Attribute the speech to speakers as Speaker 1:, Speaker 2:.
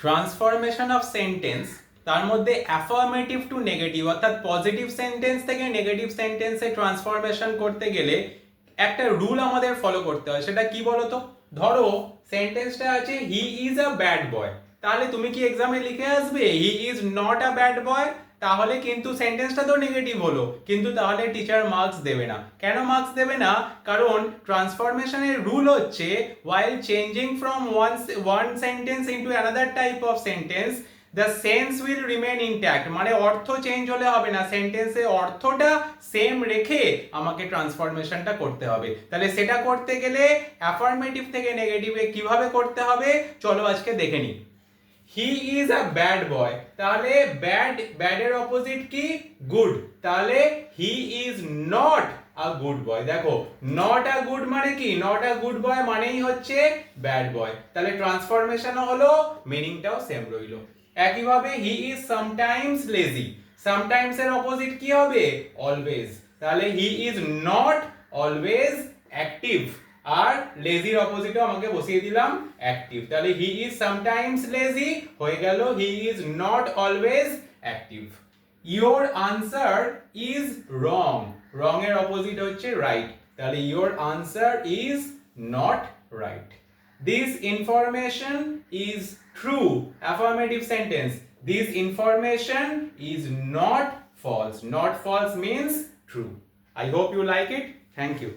Speaker 1: Transformation of sentence, তার মধ্যে affirmative two negative অর্থাৎ পজিটিভ সেন্টেন্স থেকে নেগেটিভ সেন্টেন্সে ট্রান্সফরমেশন করতে গেলে একটা রুল আমাদের ফলো করতে হয়। সেটা কি বলতো? ধরো সেন্টেন্সটা আছে he is a bad boy, তাহলে তুমি কি এক্সামে লিখে আসবে হি is not a bad boy? তাহলে কিন্তু সেন্টেন্সটা তো নেগেটিভ হলো, কিন্তু তাহলে টিচার মার্কস দেবে না। কেন মার্কস দেবে না? কারণ ট্রান্সফরমেশনের রুল হচ্ছে while changing from one sentence into another type of sentence the sense will remain intact, মানে অর্থ চেঞ্জ হলে হবে না, সেন্টেন্সে অর্থটা সেম রেখে আমাকে ট্রান্সফরমেশনটা করতে হবে। তাহলে সেটা করতে গেলে অ্যাফার্মেটিভ থেকে নেগেটিভে কিভাবে করতে হবে চলো আজকে দেখে নিই। He is a bad boy, তাহলে ব্যাড এর অপোজিট কি? গুড। তাহলে he is not a good boy. দেখো নট আ গুড মানে কি? নট আ গুড বয় মানেই হচ্ছে ব্যাড বয়। তাহলে ট্রান্সফরমেশনও হলো, মিনিংটাও সেম রইলো। একইভাবে he is sometimes lazy, sometimes এর অপোজিট কি হবে? অলওয়েজ। তাহলে he is not always active, আর লেজির অপোজিটও আমাকে বসিয়ে দিলাম অ্যাক্টিভ। তাহলে হি ইজ সামটাইমস লেজি হয়ে গেল he is not always active. Your answer is wrong, wrong এর অপোজিট হচ্ছে রাইট। তাহলে your answer is not right. This information is true, affirmative sentence. This information is not false, not false means true. I hope you like it. Thank you.